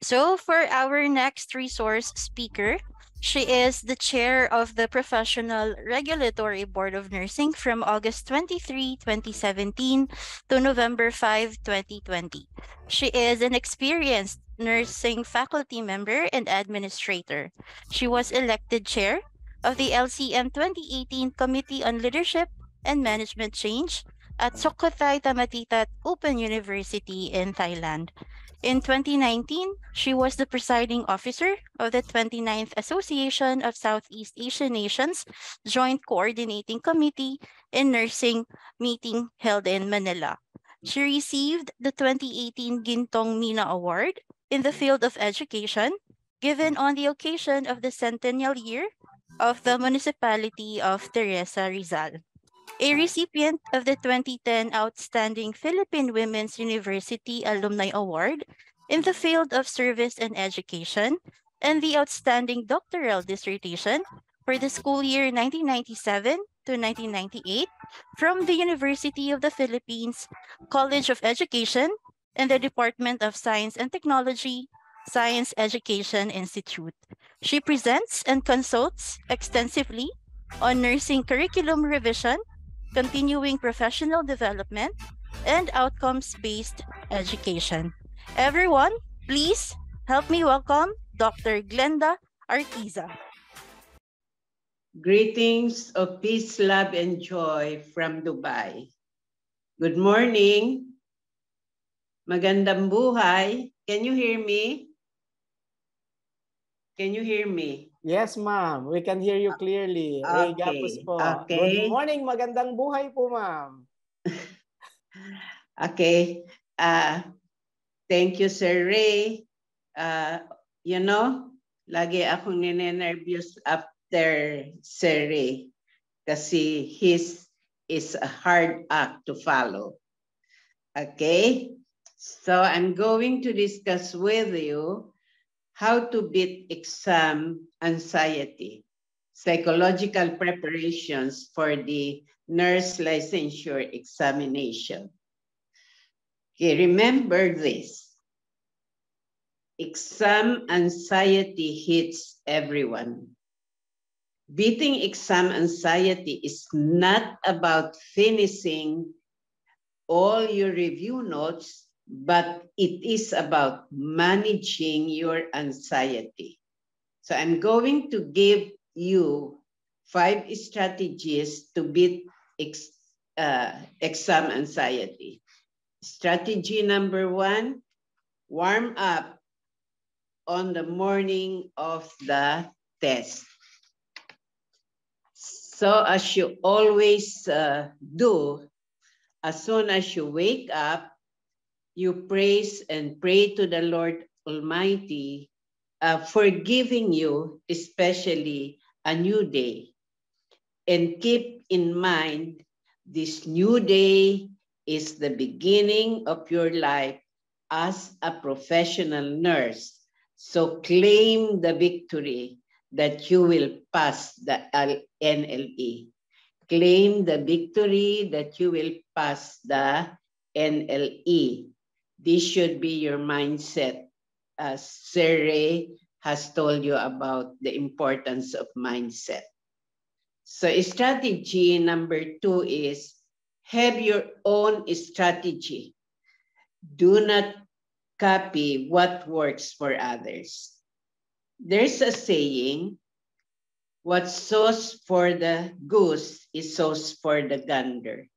So for our next resource speaker, she is the chair of the Professional Regulatory Board of Nursing from August 23, 2017 to November 5, 2020. She is an experienced nursing faculty member and administrator. She was elected chair of the LCM 2018 Committee on Leadership and Management Change at Sukhothai Thammasat Open University in Thailand. In 2019, she was the presiding officer of the 29th Association of Southeast Asian Nations Joint Coordinating Committee in Nursing meeting held in Manila. She received the 2018 Gintong Mina Award in the field of education, given on the occasion of the centennial year of the municipality of Teresa Rizal, a recipient of the 2010 Outstanding Philippine Women's University Alumni Award in the field of service and education, and the Outstanding Doctoral Dissertation for the school year 1997 to 1998 from the University of the Philippines College of Education and the Department of Science and Technology, Science Education Institute. She presents and consults extensively on nursing curriculum revision, continuing professional development, and outcomes based education. Everyone, please help me welcome Dr. Glenda Artiza. Greetings of peace, love, and joy from Dubai. Good morning. Magandang buhay. Can you hear me? Can you hear me? Yes, ma'am. We can hear you clearly. Ray Gapus po. Okay. Good morning. Magandang buhay po, ma'am. Okay. Thank you, Sir Ray. Lagi akong ninenervyos after Sir Ray kasi his is a hard act to follow. Okay? So I'm going to discuss with you how to beat exam anxiety, psychological preparations for the nurse licensure examination. Okay, remember this. Exam anxiety hits everyone. Beating exam anxiety is not about finishing all your review notes, but it is about managing your anxiety. So I'm going to give you 5 strategies to beat exam anxiety. Strategy number 1, warm up on the morning of the test. So as you always do, as soon as you wake up, you praise and pray to the Lord Almighty for giving you especially a new day. And keep in mind, this new day is the beginning of your life as a professional nurse. So claim the victory that you will pass the NLE. Claim the victory that you will pass the NLE. This should be your mindset, as Sir Ray has told you about the importance of mindset. So strategy number 2 is have your own strategy. Do not copy what works for others. There's a saying, what's sauce for the goose is sauce for the gander.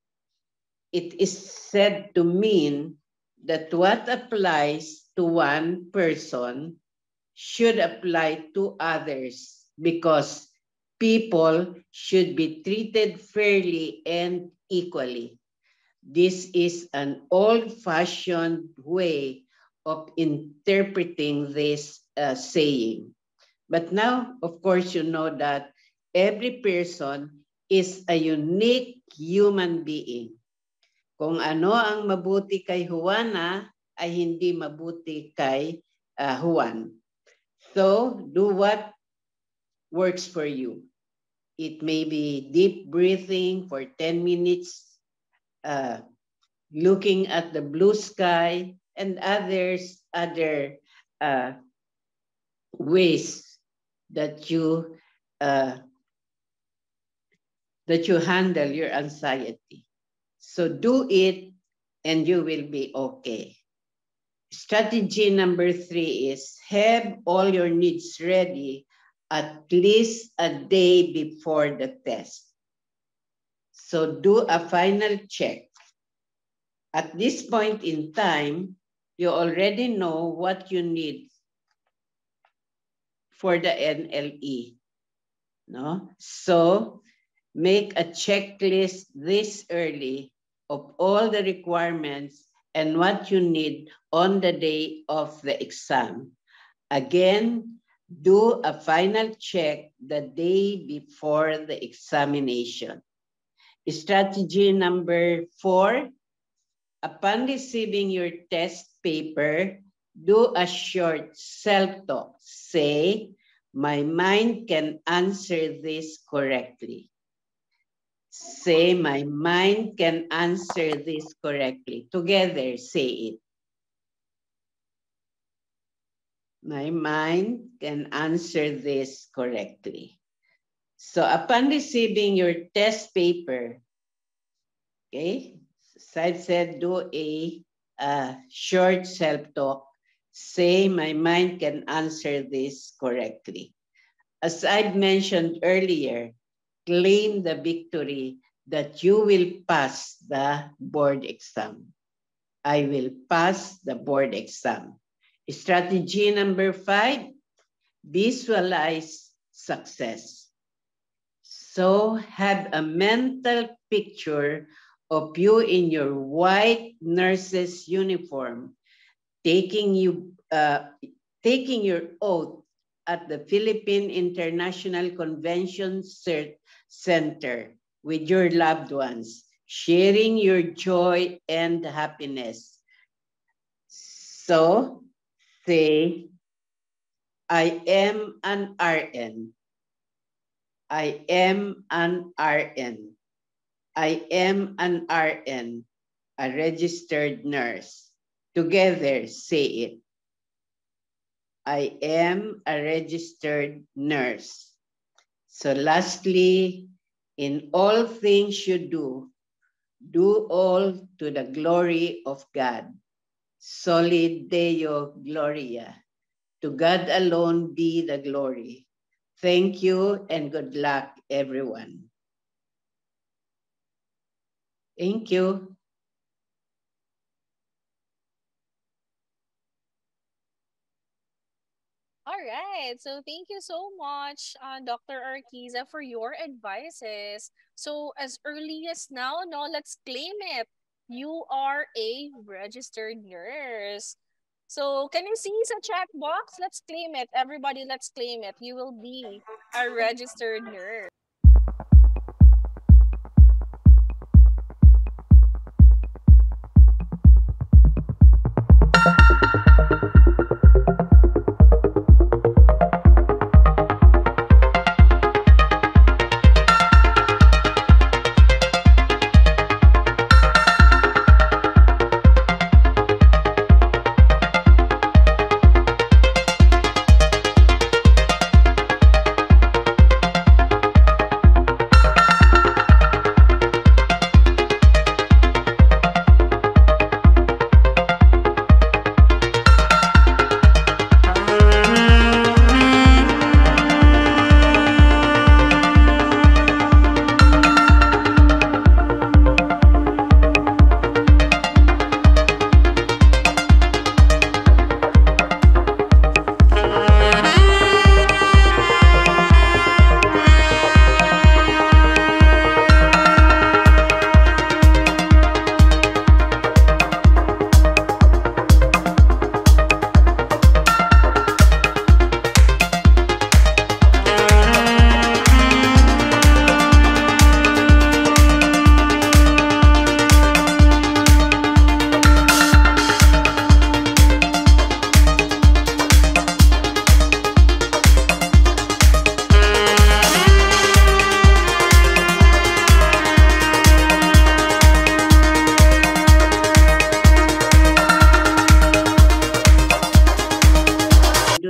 It is said to mean that what applies to one person should apply to others because people should be treated fairly and equally. This is an old-fashioned way of interpreting this saying. But now, of course, you know that every person is a unique human being. Kung ano ang mabuti kay Juana ay hindi mabuti kay Juan. So, do what works for you. It may be deep breathing for 10 minutes, looking at the blue sky, and other ways that you handle your anxiety. So do it and you will be okay. Strategy number 3 is have all your needs ready at least a day before the test. So do a final check. At this point in time, you already know what you need for the NLE. No? So make a checklist this early of all the requirements and what you need on the day of the exam. Again, do a final check the day before the examination. Strategy number 4, upon receiving your test paper, do a short self-talk. Say, my mind can answer this correctly. Say, my mind can answer this correctly. Together, say it. My mind can answer this correctly. So upon receiving your test paper, okay, as I've said, do a short self-talk. Say, my mind can answer this correctly. As I've mentioned earlier, claim the victory that you will pass the board exam. I will pass the board exam. Strategy number 5, visualize success. So have a mental picture of you in your white nurse's uniform, taking your oath at the Philippine International Convention Center with your loved ones, sharing your joy and happiness. So say, I am an RN. I am an RN. I am an RN, a registered nurse. Together, say it. I am a registered nurse. So lastly, in all things you do all to the glory of God. Soli Deo Gloria. To God alone be the glory. Thank you and good luck, everyone. Thank you. All right. So thank you so much, Dr. Arquiza, for your advices. So as early as now, no, let's claim it. You are a registered nurse. So can you see the chat box? Let's claim it. Everybody, let's claim it. You will be a registered nurse.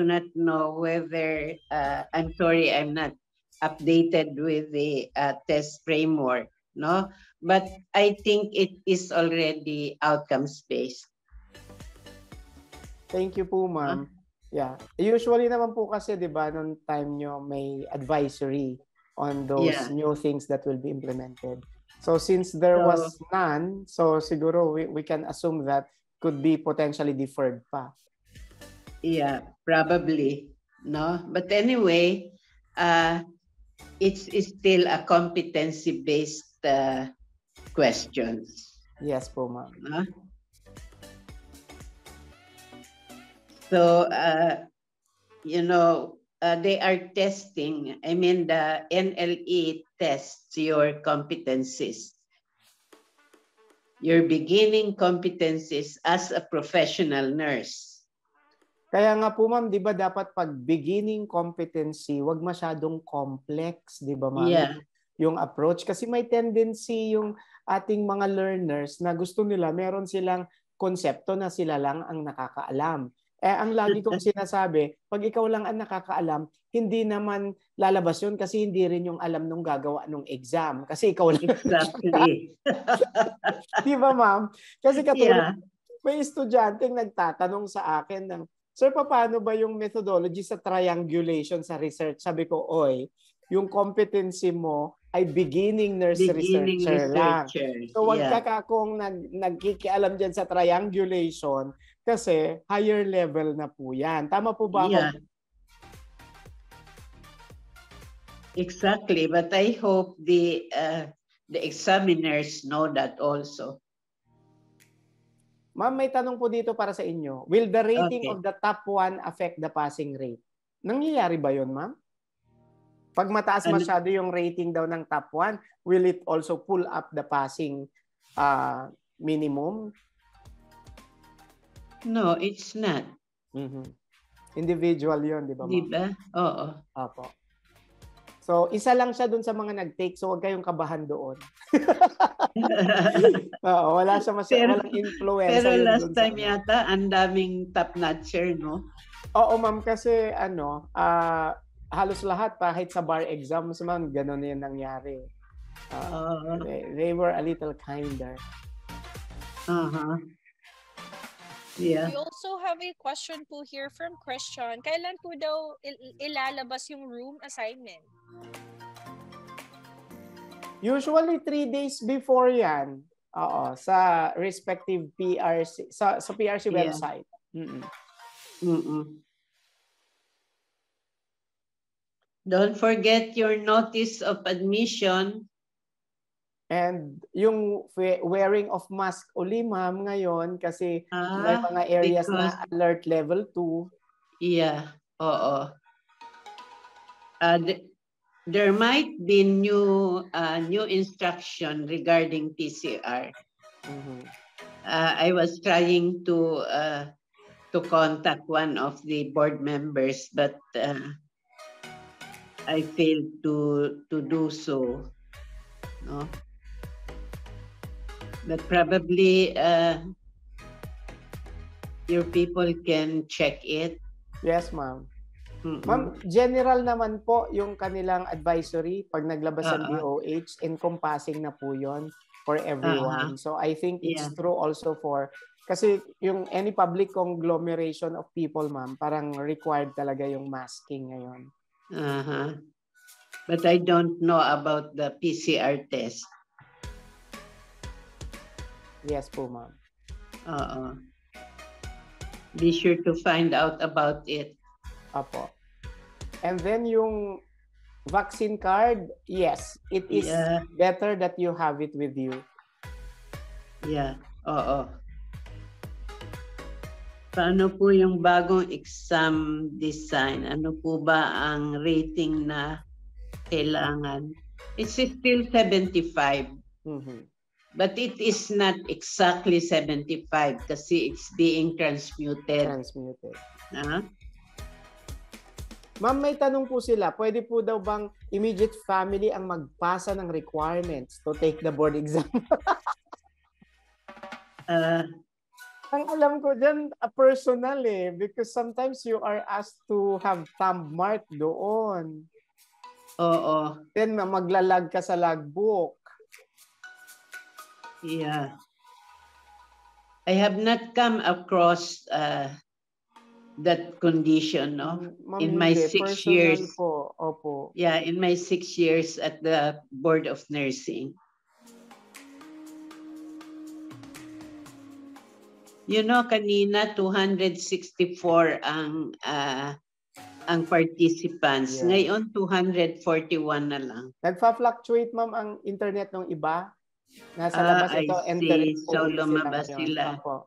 do not know whether, I'm sorry, I'm not updated with the test framework, no? But I think it is already outcomes-based. Thank you po, ma'am. Yeah. Usually naman po kasi, di ba, nung time nyo may advisory on those new things that will be implemented. So since there was none, so siguro we can assume that could be potentially deferred pa. Yeah, probably. No? But anyway, it's still a competency-based questions. Yes po, ma'am. No? So, you know, they are testing, I mean, the NLE tests your competencies, your beginning competencies as a professional nurse. Kaya nga po, ma'am, di ba dapat pag beginning competency, wag masyadong complex, di ba, ma'am? Yeah. Yung approach. Kasi may tendency yung ating mga learners na gusto nila, meron silang konsepto na sila lang ang nakakaalam. Ang lagi kong sinasabi, pag ikaw lang ang nakakaalam, hindi naman lalabas yun kasi hindi rin yung alam nung gagawa nung exam. Kasi ikaw lang. Exactly. Di ba, ma'am? Kasi katulad, may estudyanteng nagtatanong sa akin ng, Sir, paano ba yung methodology sa triangulation sa research? Sabi ko, oy, yung competency mo ay beginning nurse researcher lang. So wag ka kung nagkikialam dyan sa triangulation kasi higher level na po yan. Tama po ba ako? Exactly, but I hope the examiners know that also. Ma'am, may tanong po dito para sa inyo. Will the rating of the top 1 affect the passing rate? Nangyayari ba yun, ma'am? Pag mataas masyado yung rating daw ng top 1, will it also pull up the passing minimum? No, it's not. Individual yun, di ba, ma'am? Di ba? Oo. Opo. So, isa lang siya dun sa mga nag-take, so huwag kayong kabahan doon. Oo, wala siya walang influence. Pero last time yata, ang daming top-notcher, no? Oo, ma'am, kasi halos lahat, kahit sa bar exams, ma'am, gano'n yung nangyari. They were a little kinder. Yeah. We also have a question po here from Christian. Kailan po daw ilalabas yung room assignment? Usually 3 days before yan. Oo, sa respective PRC, sa PRC website. Don't forget your notice of admission. And yung wearing of mask uli, ma'am, ngayon kasi may mga areas na alert level 2. Yeah, oo. There might be new instruction regarding PCR. I was trying to contact one of the board members, but I failed to do so. No. But probably your people can check it. Yes, ma'am. Ma'am, general naman po yung kanilang advisory pag naglabas ng DOH, encompassing na po yon for everyone. So I think it's true also for, kasi yung any public conglomeration of people, ma'am, parang required talaga yung masking ngayon. But I don't know about the PCR test. Yes po, ma'am. Be sure to find out about it. Apo. And then yung vaccine card, yes, it is better that you have it with you. Yeah, oo. Paano po yung bagong exam design? Ano po ba ang rating na kailangan? It's still 75. But it is not exactly 75 kasi it's being transmuted. Ma'am, may tanong po sila. Pwede po daw bang immediate family ang magpasa ng requirements to take the board exam? Ang alam ko dyan, personal because sometimes you are asked to have thumb mark doon. Oo. Then maglalag ka sa logbook. Yeah. I have not come across that condition, no? In my 6 years. Po. Opo. Yeah, in my 6 years at the Board of Nursing. You know, kanina 264 ang participants. Yeah. Ngayon 241 na lang. Nagfa-fluctuate, ma'am, ang internet ng iba. Nasa labas ito, entering po So uli lumabas sila. sila.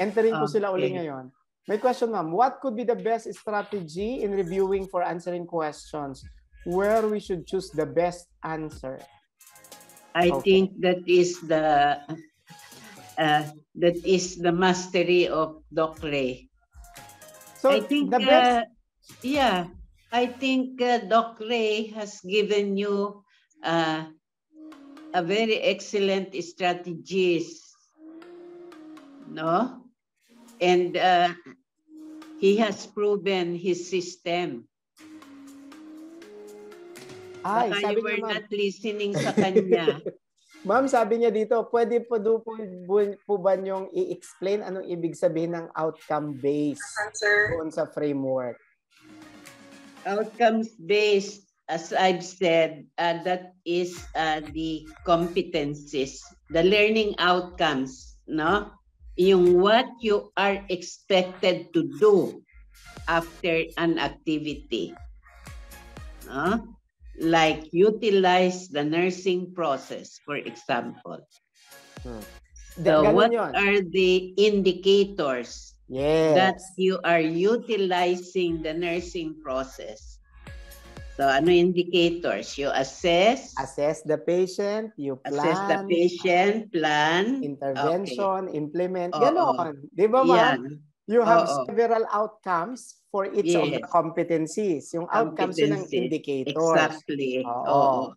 Entering po sila uli Okay. ngayon. May question, ma'am. What could be the best strategy in reviewing for answering questions where we should choose the best answer? I Okay. think that is the mastery of Doc Ray. So I think the best, I think Doc Ray has given you a very excellent strategies, no? And he has proven his system. ay, Baka sabi you were niya, ma'am. not listening sa kanya. Ma'am, sabi niya dito, pwede po ba niyong i-explain anong ibig sabihin ng outcome-based doon sa framework? Outcomes-based, as I've said, that is the competencies, the learning outcomes, no? Yung what you are expected to do after an activity. No? Like utilize the nursing process, for example. So what are the indicators that Yes. you are utilizing the nursing process? So ano indicators? You assess the patient, you plan. Assess the patient, plan. Intervention, Okay. implement. Oo. Ganon. Di ba, ma'am? Yan. You have Oo. several outcomes for each of the Yes. competencies. Yung outcomes yun ng Competencies. indicators. Exactly. Oo.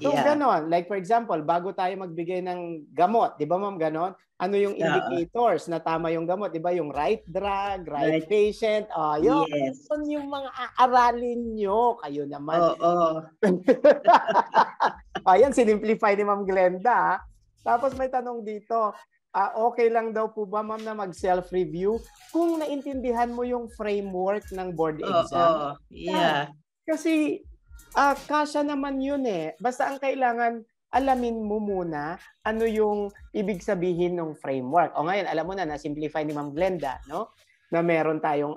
So, Yeah. ganon. Like for example, bago tayo magbigay ng gamot, di ba, ma'am, ganon? Ano yung indicators na tama yung gamot? Di ba? Yung right drug, right patient. Yun. Yes. Yun yung mga aaralin nyo. Kayo naman. Oo. Ayan, sinimplify ni Ma'am Glenda. Tapos may tanong dito, okay lang daw po ba, ma'am, na mag-self-review kung naintindihan mo yung framework ng board exam? Yeah. Kasi kasya naman yun Basta ang kailangan, alamin mo muna ano yung ibig sabihin ng framework. O ngayon, alam mo na simplify ni Ma'am Glenda, no? Na meron tayong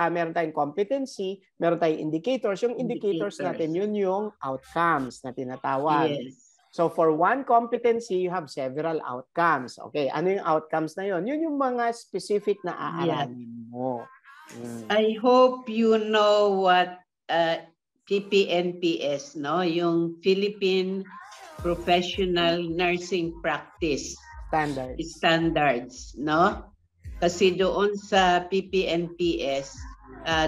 meron tayong competency, meron tayong indicators. Yung indicators natin, yun yung outcomes na tinatawag. Yes. So for one competency, you have several outcomes. Okay, ano yung outcomes na yun? Yun yung mga specific na aaralin mo. I hope you know what PPNPS, no? Yung Philippine Professional Nursing Practice Standards, no? Kasi doon sa PPNPS,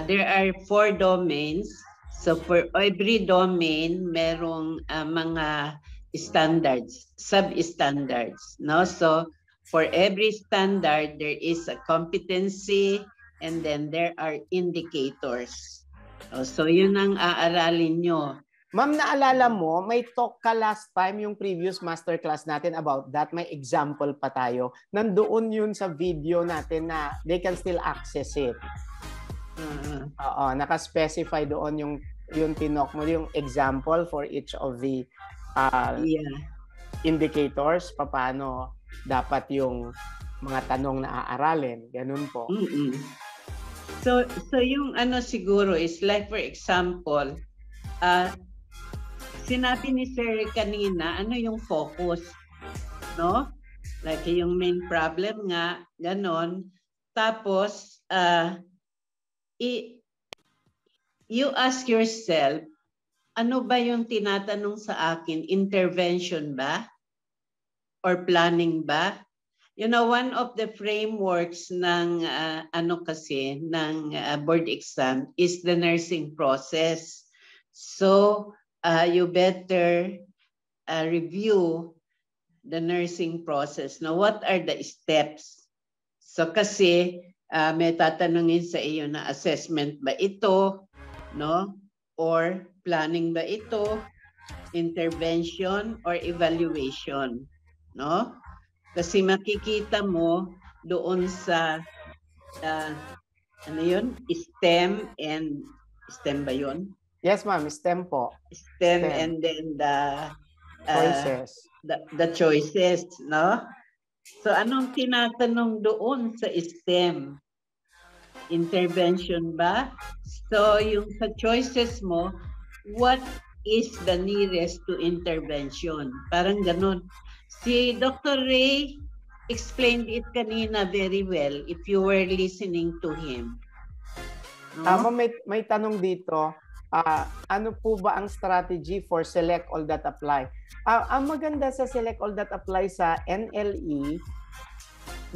there are 4 domains. So for every domain, merong mga standards, sub-standards, no? So for every standard, there is a competency and then there are indicators. So yun ang aaralin nyo. Ma'am, naalala mo, may talk ka last time, yung previous masterclass natin about that. May example pa tayo. Nandoon yun sa video natin na they can still access it. Naka-specify doon yung tinok mo, yung example for each of the indicators, paano dapat yung mga tanong na aaralin. Ganun po. So yung siguro is like for example, sinabi ni Sir kanina, ano yung focus, no? Like yung main problem nga, ganon. Tapos, you ask yourself, ano ba yung tinatanong sa akin? Intervention ba? Or planning ba? You know, one of the frameworks ng ng board exam is the nursing process. So, you better review the nursing process. Now, what are the steps? So kasi may tatanungin sa iyo na assessment ba ito, no? Or planning ba ito, intervention or evaluation, no? Kasi makikita mo doon sa ano yun? STEM ba yun? Yes, ma'am. STEM po. STEM and then choices. The choices, no? So anong tinatanong doon sa STEM? Intervention ba? So yung sa choices mo, what is the nearest to intervention? Parang ganun. Si Dr. Ray explained it kanina very well if you were listening to him. No? May tanong dito. Ano po ba ang strategy for select all that apply? Ang maganda sa select all that apply sa NLE,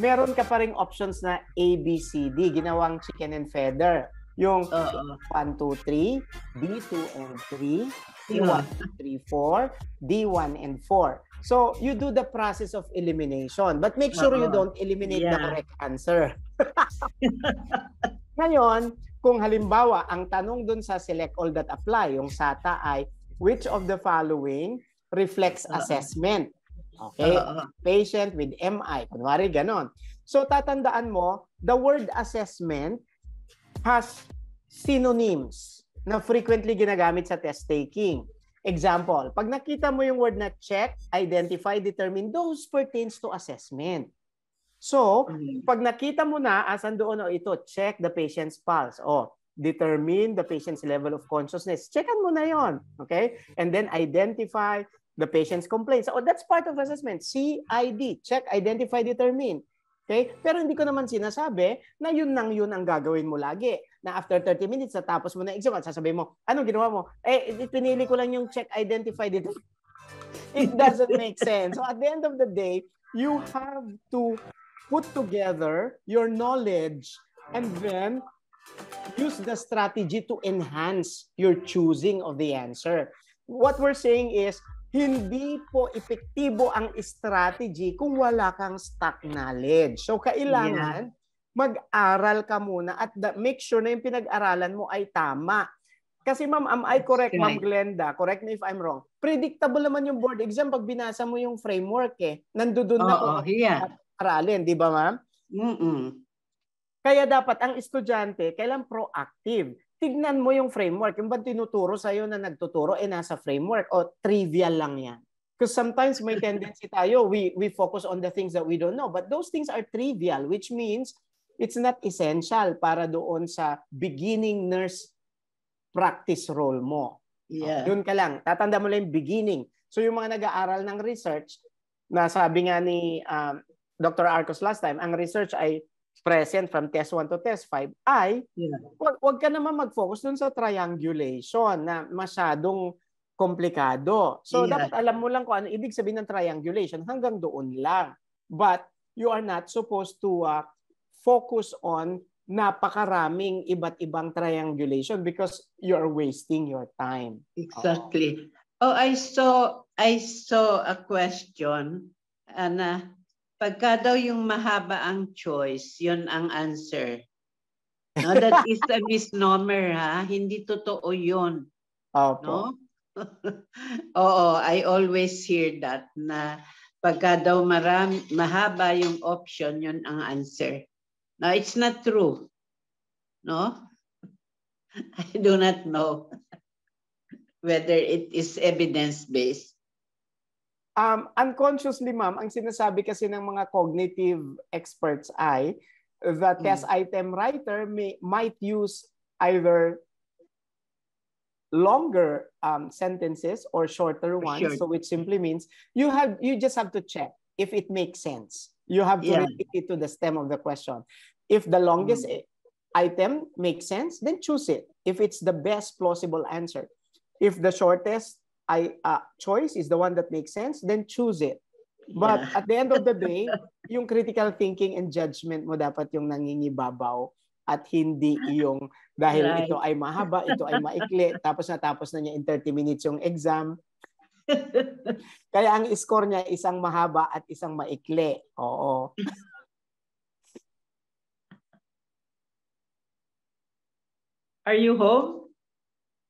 meron ka pa ring options na A, B, C, D, ginawang chicken and feather. Yung 1, 2, 3, B2 and 3, C1, 2, 3, 4, D1 and 4. So, you do the process of elimination. But make sure you don't eliminate the correct answer. Ngayon, kung halimbawa, ang tanong dun sa select all that apply, yung SATA ay, which of the following reflects assessment? Okay? Patient with MI. Kunwari, ganon. So, tatandaan mo, the word assessment has synonyms na frequently ginagamit sa test taking. Example, pag nakita mo yung word na check, identify, determine, those pertains to assessment. So, pag nakita mo na, asan doon, ito, check the patient's pulse. Determine the patient's level of consciousness. Checkan mo na yon, okay? And then identify the patient's complaints. That's part of assessment. CID, check, identify, determine. Okay? Pero hindi ko naman sinasabi na yun ang gagawin mo lagi. Na after 30 minutes, natapos mo na exam at sasabihin mo, anong ginawa mo? Pinili ko lang yung check, identify, determine. It doesn't make sense. So at the end of the day, you have to put together your knowledge and then use the strategy to enhance your choosing of the answer. What we're saying is, hindi po epektibo ang strategy kung wala kang stock knowledge. So, kailangan mag-aral ka muna at make sure na yung pinag-aralan mo ay tama. Kasi ma'am, am I correct, Ma'am Glenda? Correct me if I'm wrong. Predictable naman yung board exam pag binasa mo yung framework Nandoon na kung aralin, di ba ma'am? Kaya dapat ang estudyante, kailan proactive. Tignan mo yung framework. Yung ba tinuturo sa'yo na nagtuturo, nasa framework o trivial lang yan? Because sometimes may tendency tayo, we focus on the things that we don't know. But those things are trivial, which means it's not essential para doon sa beginning nurse practice role mo. Yun ka lang. Tatanda mo lang yung beginning. So yung mga nag-aaral ng research, na sabi nga ni Dr. Arcos last time, ang research ay present from test 1 to test 5 ay wag ka naman mag-focus dun sa triangulation na masyadong komplikado. So dapat alam mo lang kung ano ibig sabihin ng triangulation, hanggang doon lang. But you are not supposed to focus on napakaraming iba't ibang triangulation because you are wasting your time. Exactly. I saw a question na pagka daw yung mahaba ang choice, yun ang answer. No, that is a misnomer, ha? Hindi totoo yun. No? I always hear that, na pagka daw mahaba yung option, yun ang answer. No, it's not true. No? I do not know whether it is evidence-based. Unconsciously, ma'am, ang sinasabi kasi ng mga cognitive experts ay the test item writer might use either longer sentences or shorter ones. So which simply means you just have to check if it makes sense. You have to repeat it to the stem of the question. If the longest item makes sense, then choose it. If it's the best plausible answer. If the shortest choice is the one that makes sense, then choose it. But at the end of the day, yung critical thinking and judgment mo dapat yung nangingibabaw at hindi yung dahil ito ay mahaba, ito ay maikli, tapos natapos na niya in 30 minutes yung exam. Kaya ang score niya isang mahaba at isang maikli. Oo. Are you home?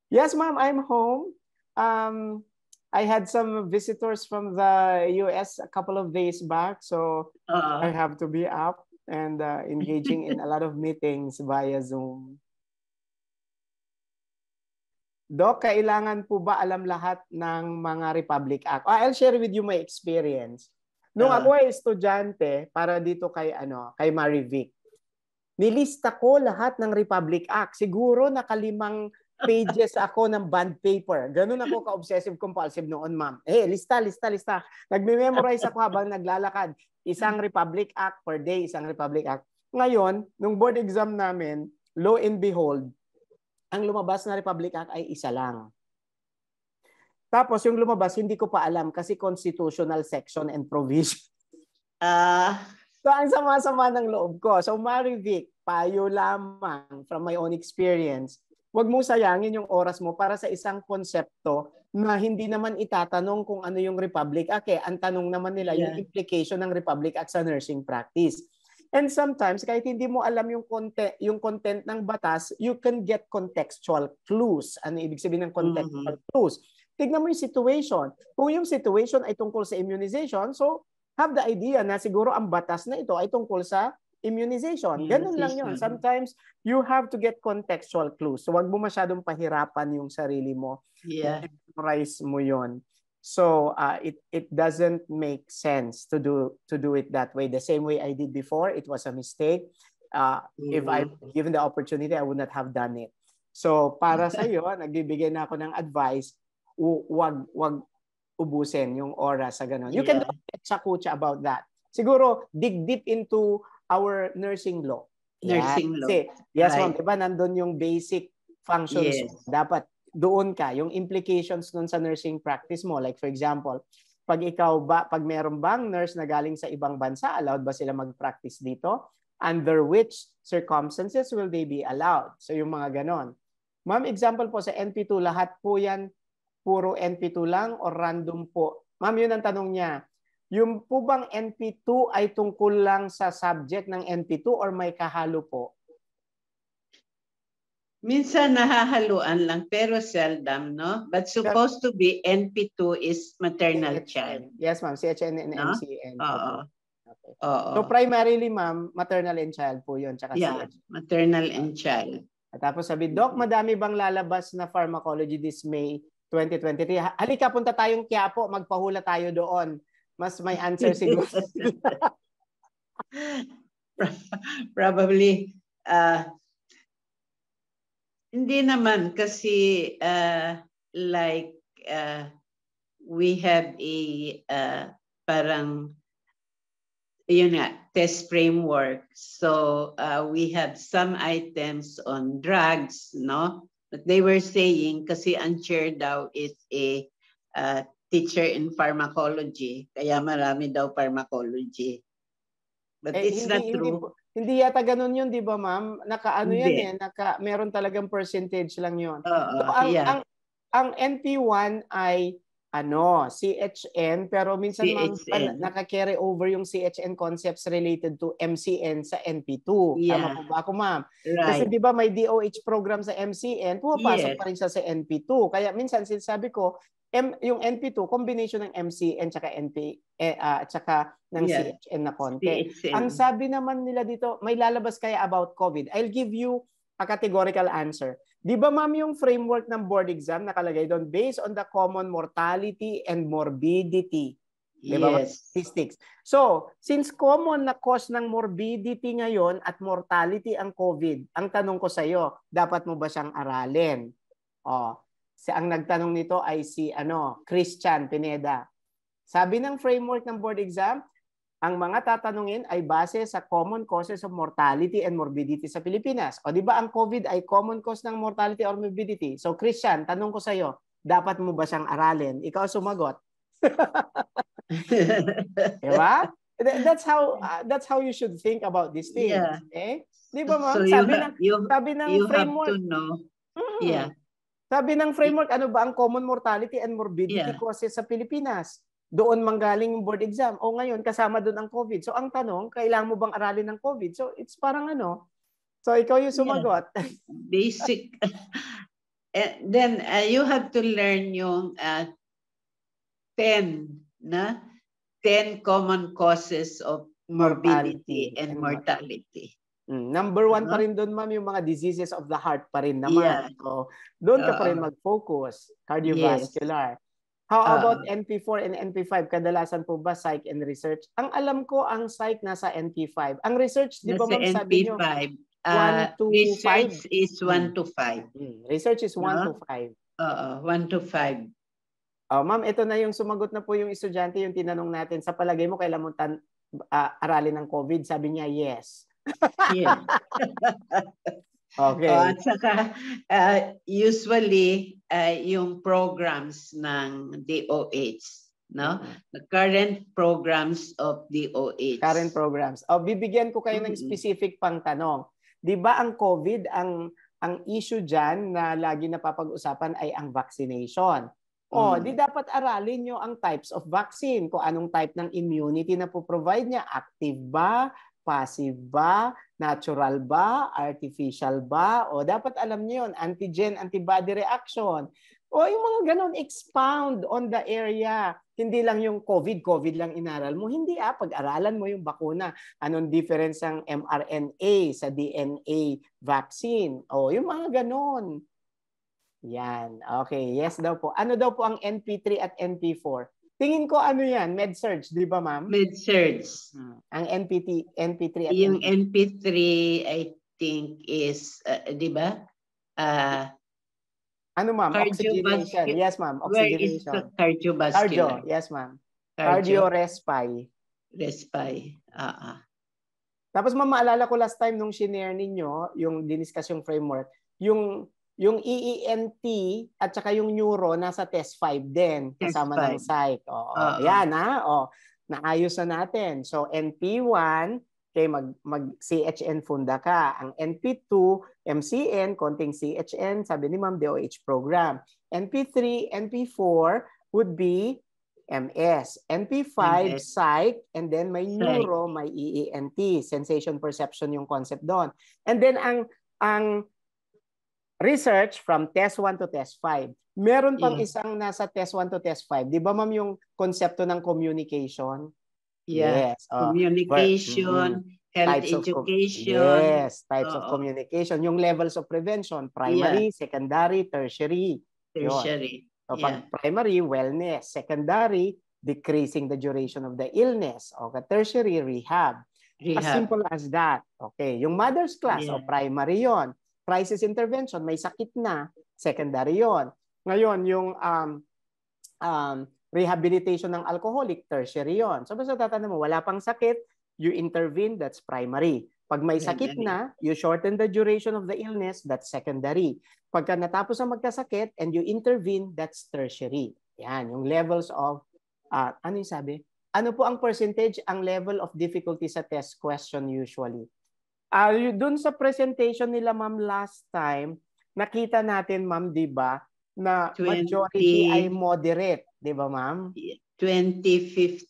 Yes, ma'am, I'm home. I had some visitors from the US a couple of days back, so I have to be up and engaging in a lot of meetings via Zoom. Doc, kailangan po ba alam lahat ng mga Republic Act? I'll share with you my experience. Nung ako ay estudyante, para dito kay Marivic, nilista ko lahat ng Republic Act. Siguro nakalimang pages ako ng bond paper. Ganun ako ka-obsessive compulsive noon, ma'am. Lista. Nagme-memorize ako habang naglalakad. Isang Republic Act per day, isang Republic Act. Ngayon, nung board exam namin, lo and behold, ang lumabas na Republic Act ay isa lang. Tapos yung lumabas, hindi ko pa alam kasi constitutional section and provision. So ang sama-sama ng loob ko. So Marivic, payo lamang from my own experience, huwag mo sayangin yung oras mo para sa isang konsepto na hindi naman itatanong kung ano yung Republic Act. Ang tanong naman nila yung implication ng Republic Act sa nursing practice. And sometimes, kahit hindi mo alam yung content ng batas, you can get contextual clues. Ano ibig sabihin ng contextual clues? Tignan mo yung situation. Kung yung situation ay tungkol sa immunization, so have the idea na siguro ang batas na ito ay tungkol sa immunization. Ganun lang yun. Sometimes, you have to get contextual clues. So, wag mo masyadong pahirapan yung sarili mo. Memorize mo yun. So it doesn't make sense to do it that way. The same way I did before, it was a mistake. If I given the opportunity, I would not have done it. So para sa iyo, nagbibigay na ako ng advice, wag ubusin yung oras sa ganun. You can do kucha about that. Siguro dig deep into our nursing law. Nursing law. Kasi, yes, ma'am, diba nandun yung basic functions. Dapat doon ka, yung implications nun sa nursing practice mo. Like for example, pag meron bang nurse na galing sa ibang bansa, allowed ba sila mag-practice dito? Under which circumstances will they be allowed? So yung mga ganon. Ma'am, example po sa NP2, lahat po yan puro NP2 lang o random po? Ma'am, yun ang tanong niya. Yung po bang NP2 ay tungkol lang sa subject ng NP2 or may kahalo po? Minsan nahahaluan lang pero seldom, no? But supposed to be NP2 is maternal child. Yes, ma'am. CHN and MCN. Oo. Okay. So primarily, ma'am, maternal and child po yun. Tsaka maternal and child. At tapos sabi, Doc, madami bang lalabas na pharmacology this May 2023? Halika, punta tayong Quiapo. Magpahula tayo doon. Mas may answer siguro. Probably, hindi naman kasi we have a parang yun nga, test framework. So we have some items on drugs, no? But they were saying kasi ang chair daw is a teacher in pharmacology, kaya marami daw pharmacology. But it's not true. Hindi yata ganun yun, di ba, ma'am? Yan meron talagang percentage lang yun. So, ang NP1 ay CHN, pero minsan naka-carry over yung CHN concepts related to MCN sa NP2. Tama po ba ako, ma'am? Right. Kasi di ba may DOH program sa MCN, pumapasok pa rin siya sa NP2. Kaya minsan sinasabi ko, yung NP2, combination ng MCN tsaka ng CHN na konti. Ang sabi naman nila dito, may lalabas kaya about COVID. I'll give you a categorical answer. Di ba, ma'am, yung framework ng board exam nakalagay doon based on the common mortality and morbidity. Di ba? Statistics. So, since common na cause ng morbidity ngayon at mortality ang COVID, ang tanong ko sa iyo, dapat mo ba siyang aralin? Ang nagtanong nito ay si Christian Pineda. Sabi ng framework ng board exam, ang mga tatanungin ay base sa common causes of mortality and morbidity sa Pilipinas. O di ba ang COVID ay common cause ng mortality or morbidity? So Christian, tanong ko sa iyo, dapat mo ba siyang aralin? Ikaw sumagot. Diba? That's how you should think about these things. Yeah. Okay? Di ba, ma'am? So sabi ng framework. Have to know. Sabi ng framework, ano ba ang common mortality and morbidity causes sa Pilipinas? Doon manggaling yung board exam. O ngayon, kasama doon ang COVID. So ang tanong, kailangan mo bang aralin ng COVID? So it's parang So ikaw yung sumagot. Basic. And then you have to learn yung 10 common causes of morbidity and mortality. Number 1 pa rin doon, ma'am, yung mga diseases of the heart pa rin naman. So, doon ka pa rin mag-focus. Cardiovascular. How about NP4 and NP5? Kadalasan po ba psych and research? Ang alam ko, ang psych nasa NP5. Ang research, di ba, ma'am, sabi nyo? 1 to 5? Research is 1 to 5. Research is 1 to 5. 1 to 5. Ma'am, ito na yung sumagot na po yung estudyante, yung tinanong natin. Sa palagay mo, kailan mo aralin ng COVID? Sabi niya, yes. Yeah. Okay. At saka, usually, yung programs ng DOH, no? The current programs of DOH. Current programs. Bibigyan ko kayo ng specific pang tanong. Di ba ang COVID, ang issue dyan na lagi napapag-usapan ay ang vaccination. Di dapat aralin nyo ang types of vaccine. Kung anong type ng immunity na po-provide niya. Active ba? Passive ba? Natural ba? Artificial ba? Dapat alam niyo yun. Antigen, antibody reaction. Yung mga ganon, expound on the area. Hindi lang yung COVID lang inaral mo. Hindi pag-aralan mo yung bakuna. Anong difference ng mRNA sa DNA vaccine? Yung mga ganon. Yan. Okay. Yes daw po. Ano daw po ang NP3 at NP4? Tingin ko ano yan? Med-surg, di ba, ma'am? Med-surg. Ang NP3 at yung NP3, I think is, di ba? Ano, ma'am? Oxygenation. Yes, ma'am. Oxygenation. Where is the cardiovascular? Yes, ma'am. Cardio-respy. Respy. Tapos, ma'am, maalala ko last time nung shinare ninyo, yung diniscuss yung framework, yung EENT at saka yung neuro nasa test 5 din kasama ng psych. Yan naayos na natin. So NP1 mag CHN funda ka. Ang NP2 MCN konting CHN, sabi ni Ma'am, DOH program. NP3, NP4 would be MS. NP5 psych, and then may neuro, may EENT, sensation perception yung concept doon. And then ang research from test 1 to test 5. Meron pang isang nasa test 1 to test 5. Di ba, ma'am, yung konsepto ng communication? Yes. Communication, health education. Yes, types of communication. Yung levels of prevention, primary, secondary, tertiary. So, pag primary, wellness. Secondary, decreasing the duration of the illness. Tertiary, rehab. As simple as that. Okay. Yung mother's class, primary yon. Crisis intervention, may sakit na, secondary yon. Ngayon, yung rehabilitation ng alcoholic, tertiary yon. So, basta tatanong mo, wala pang sakit, you intervene, that's primary. Pag may sakit na, you shorten the duration of the illness, that's secondary. Pagka natapos ang magkasakit and you intervene, that's tertiary. Yan, yung levels of, ano yung sabi? Ano po ang percentage, ang level of difficulty sa test question usually? Doon sa presentation nila, ma'am, last time, nakita natin, ma'am, di ba, na majority ay moderate. Di ba, ma'am? 20-50-30.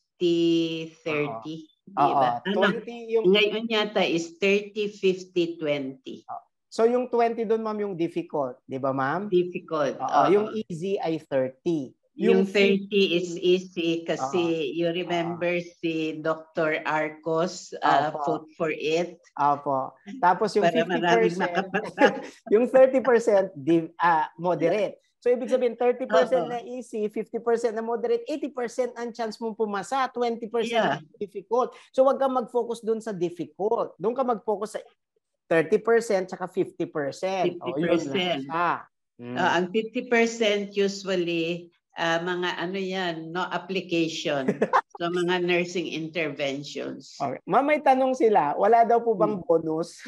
Diba? 20 yung... Ngayon yata is 30-50-20. So, yung 20 doon, ma'am, yung difficult. Di ba, ma'am? Difficult. Yung easy ay 30. Yung 30 is easy kasi you remember si Dr. Arcos, Food for It. Tapos yung 50%, yung 30% moderate. So ibig sabihin 30% na easy, 50% na moderate, 80% ang chance mong pumasa, 20% na difficult. So wag kang mag-focus dun sa difficult. Doon ka mag-focus sa 30% saka 50%. 50%. Ang 50% usually mga ano yan, no application sa mga nursing interventions. Okay. Ma'am, may tanong sila. Wala daw po bang bonus?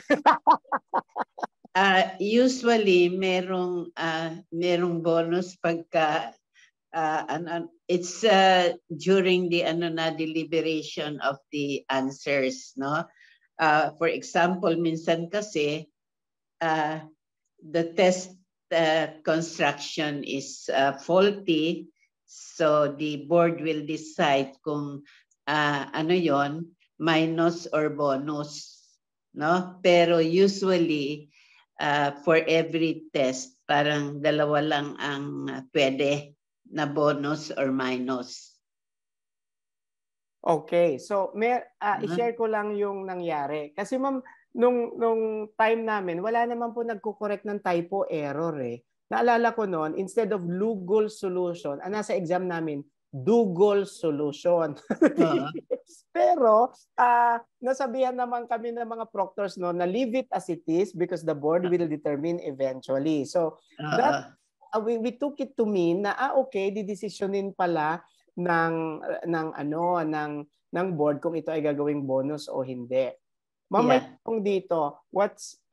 Usually, merong bonus pagka it's during the deliberation of the answers, no? For example, minsan kasi the test construction is faulty, so the board will decide kung ano yon, minus or bonus, no? Pero usually, for every test, parang dalawa lang ang pwede na bonus or minus. Okay. So, i-share ko lang yung nangyari. Kasi ma'am, nung time namin, wala naman po nagko-correct ng typo error eh. Naalala ko noon, instead of Lugol solution, nasa exam namin, Dugol solution. Pero, nasabihan naman kami ng mga proctors no, na leave it as it is because the board will determine eventually. So, that we took it to mean na okay, didesisyonin pala ng board kung ito ay gagawing bonus o hindi. Ma'am, may tanong dito,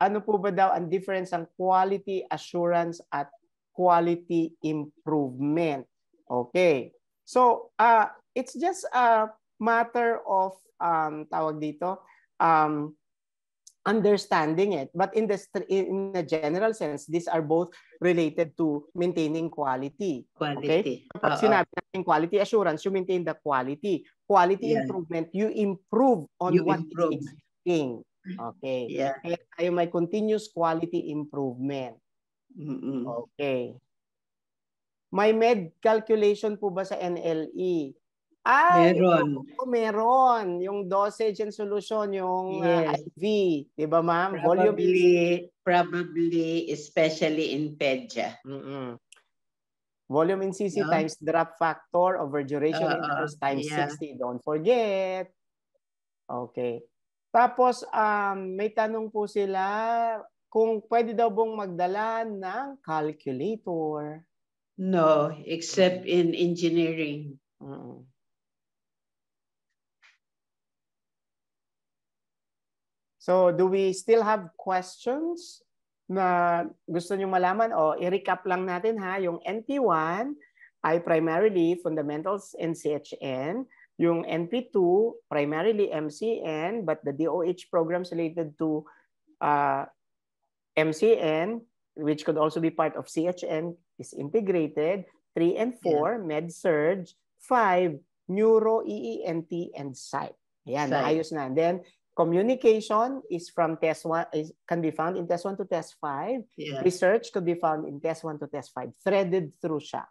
ano po ba daw ang difference ng quality assurance at quality improvement? Okay. So, it's just a matter of tawag dito, understanding it. But in the general sense, these are both related to maintaining quality. Okay? Pag sinabi natin quality assurance, you maintain the quality. Quality improvement, you improve on what is existing. Okay. Kaya tayo may continuous quality improvement. Okay. May med calculation po ba sa NLE? Meron. Yung dosage and solution, yung IV. Di ba, ma'am? Probably, especially in PEDJA. Volume in CC times drop factor over duration intervals times 60. Don't forget. Okay. Tapos, may tanong po sila kung pwede daw bang magdala ng calculator. No, except in engineering. So, do we still have questions na gusto nyo malaman? O, i-recap lang natin ha. Yung NP1 ay primarily fundamentals and CHN. Yung NP2, primarily MCN, but the DOH programs related to MCN, which could also be part of CHN, is integrated. 3 and 4, Med-Surg. 5, Neuro, EENT, and Psych. Ayan, naayos na. And then, communication is from test 1, can be found in test 1 to test 5. Research could be found in test 1 to test 5. Threaded through siya.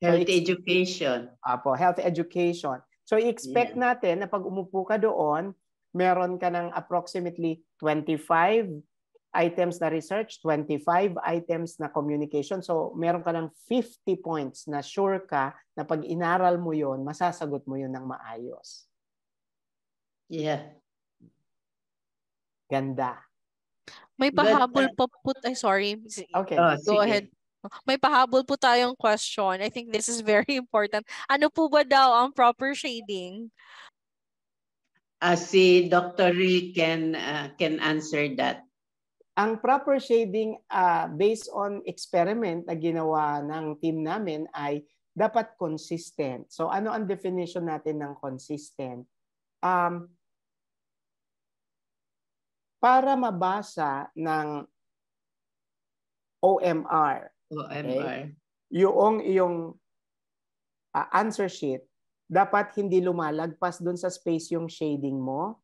Health education. Health education. So, i-expect natin na pag umupo ka doon, meron ka ng approximately 25 items na research, 25 items na communication. So, meron ka ng 50 points na sure ka na pag inaral mo yon, masasagot mo yon ng maayos. Ganda. May pahabol po sorry. Okay. Go ahead. May pahabol po tayong question. I think this is very important. Ano po ba daw ang proper shading? Si Dr. Ray can answer that. Ang proper shading based on experiment na ginawa ng team namin ay dapat consistent. So ano ang definition natin ng consistent? Para mabasa ng OMR. Okay? Yung iyong answer sheet, dapat hindi lumalagpas dun sa space yung shading mo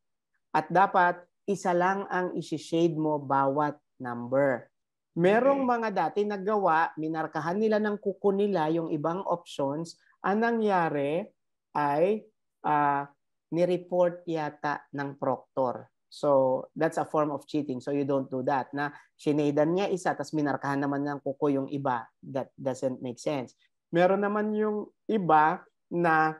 at dapat isa lang ang isi-shade mo bawat number. Merong mga dati naggawa, minarkahan nila ng kuko nila yung ibang options. Ang nangyari ay ni-report yata ng proctor. So, that's a form of cheating. So, you don't do that. Na shinadan niya isa, tapos minarkahan naman ng kuko yung iba. That doesn't make sense. Meron naman yung iba na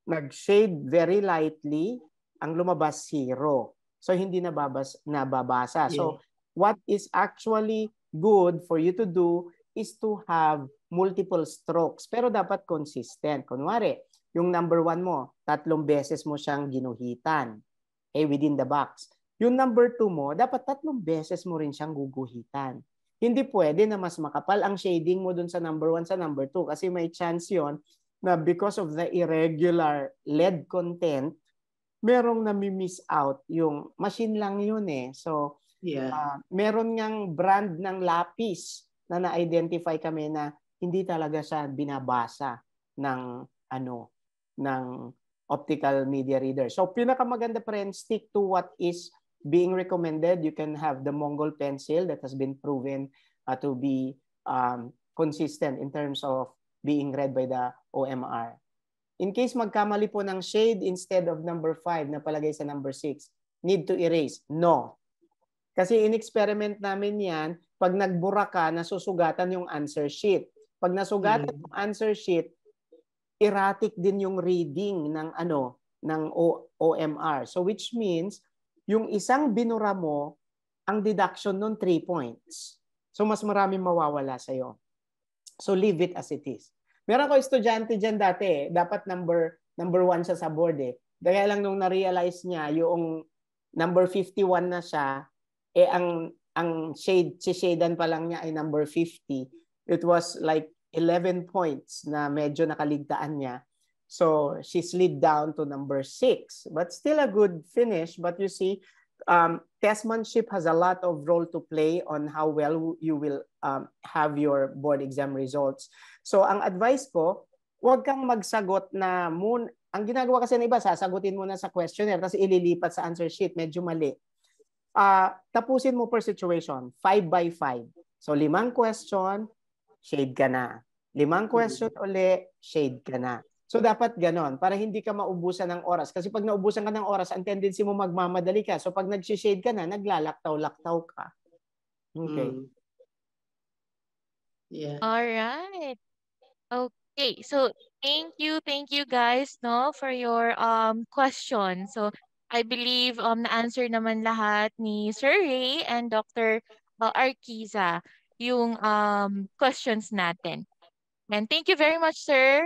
nag-shade very lightly, ang lumabas 0. So, hindi nababasa. So, what is actually good for you to do is to have multiple strokes. Pero dapat consistent. Kunwari, yung number 1 mo, 3 beses mo siyang ginuhitan. Within the box. Yung number 2 mo, dapat 3 beses mo rin siyang guguhitan. Hindi pwede na mas makapal ang shading mo dun sa number 1 sa number 2 kasi may chance yon na because of the irregular lead content, merong nami-miss out yung machine lang yun eh. So, meron ngang brand ng lapis na na-identify kami na hindi talaga siya binabasa ng ng optical media reader. So, pinakamaganda pa rin, stick to what is being recommended, you can have the Mongol pencil that has been proven to be consistent in terms of being read by the OMR. In case magkamali po ng shade instead of number 5 na palagay sa number 6, need to erase? No. Kasi in-experiment namin yan, pag nagbura ka, nasusugatan yung answer sheet. Pag nasugatan yung answer sheet, erratic din yung reading ng ng OMR. So which means, yung isang binura mo, ang deduction nun 3 points. So mas maraming mawawala sa'yo. So leave it as it is. Meron ko estudyante dyan dati, dapat number 1 siya sa board eh. Kaya lang nung na-realize niya, yung number 51 na siya, ang shadean pa lang niya ay number 50. It was like 11 points na medyo nakaligtaan niya. So she slid down to number 6. But still a good finish. But you see, testmanship has a lot of role to play on how well you will have your board exam results. So ang advice ko, huwag kang magsagot na ang ginagawa kasi ng iba, sasagutin mo na sa questionnaire tapos ililipat sa answer sheet, medyo mali. Tapusin mo per situation, 5 by 5. So 5 question, shade ka na. 5 question uli, shade ka na. So dapat ganon, para hindi ka maubusan ng oras. Kasi pag naubusan ka ng oras, ang tendency mo magmamadali ka. So pag nag-shade ka na, naglalaktaw-laktaw ka. Okay. Yeah. All right. Okay, so thank you guys, no, for your question. So I believe na-answer naman lahat ni Sir Ray and Dr. Arquiza yung questions natin. And thank you very much, sir,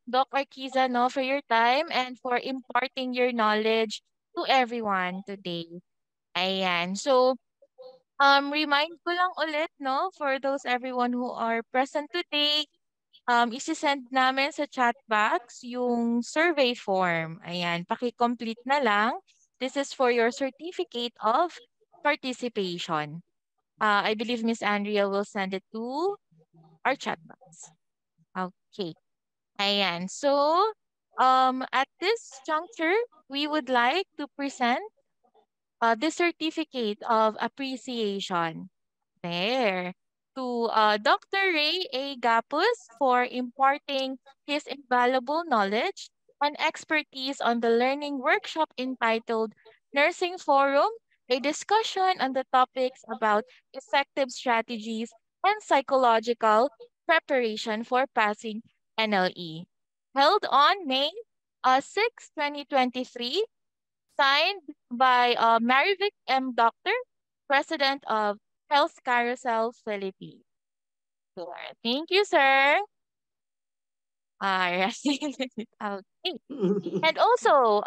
Doc Arquiza, no, for your time and for imparting your knowledge to everyone today. Ayan. So remind ko lang ulit, no, for those everyone who are present today, isi-send namin sa chat box yung survey form. Ayan, paki-complete na lang. This is for your certificate of participation. I believe Miss Andrea will send it to our chat box. Okay. Ayan. So, at this juncture, we would like to present the certificate of appreciation. There. To Dr. Ray A. Gapus for imparting his invaluable knowledge and expertise on the learning workshop entitled Nursing Forum, a discussion on the topics about effective strategies and psychological preparation for passing NLE. Held on May 6, 2023, signed by Marivic M. Doctor, President of Health Carousel Philippines. Thank you, sir. Alright. Okay. And also,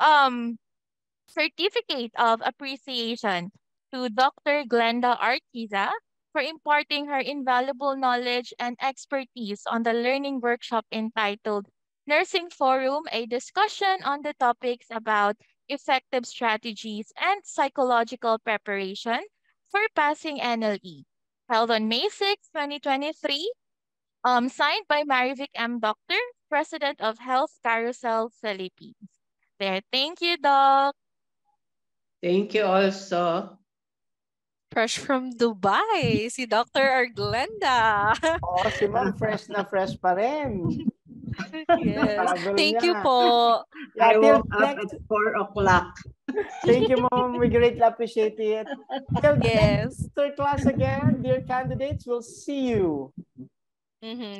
certificate of appreciation to Dr. Glenda Arquiza for imparting her invaluable knowledge and expertise on the learning workshop entitled Nursing Forum, a discussion on the topics about effective strategies and psychological preparation for passing NLE, held on May 6, 2023, signed by Marivic M. Doctor, President of Health Carousel Philippines. There, thank you, Doc. Thank you also. Fresh from Dubai, si Dr. Arglenda. Oh, si Ma'am fresh na fresh pa rin. Yes. Thank you niya. po. I till woke up at 4 o'clock. Thank you, Mom. We greatly appreciate it. Till the Yes. next class again, dear candidates, we'll see you.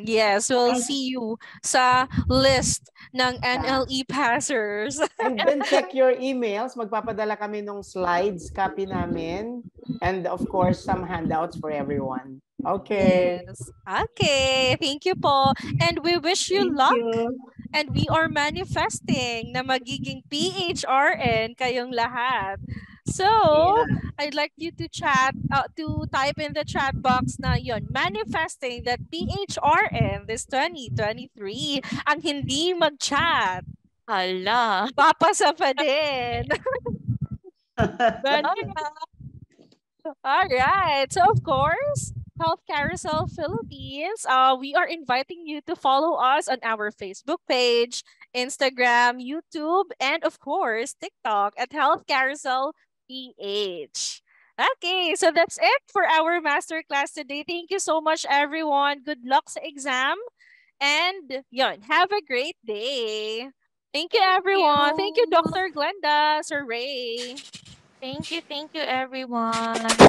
Yes, we'll see you sa list ng NLE passers. And then check your emails. Magpapadala kami ng slides, copy namin. And of course, some handouts for everyone. Okay. Yes. Okay. Thank you po. And we wish you Thank luck. you. And we are manifesting na magiging PHRN kayong lahat. So, Yeah. I'd like you to type in the chat box na yon, manifesting that PHRN this 2023 ang hindi mag-chat. Hala. Papasa pa din. All right. So, of course, Health Carousel Philippines, we are inviting you to follow us on our Facebook page, Instagram, YouTube, and of course, TikTok at Health Carousel PH. Okay, so that's it for our masterclass today. Thank you so much, everyone. Good luck sa exam. And yun, have a great day. Thank you, everyone. Thank you, Dr. Glenda, Sir Ray. Thank you, everyone.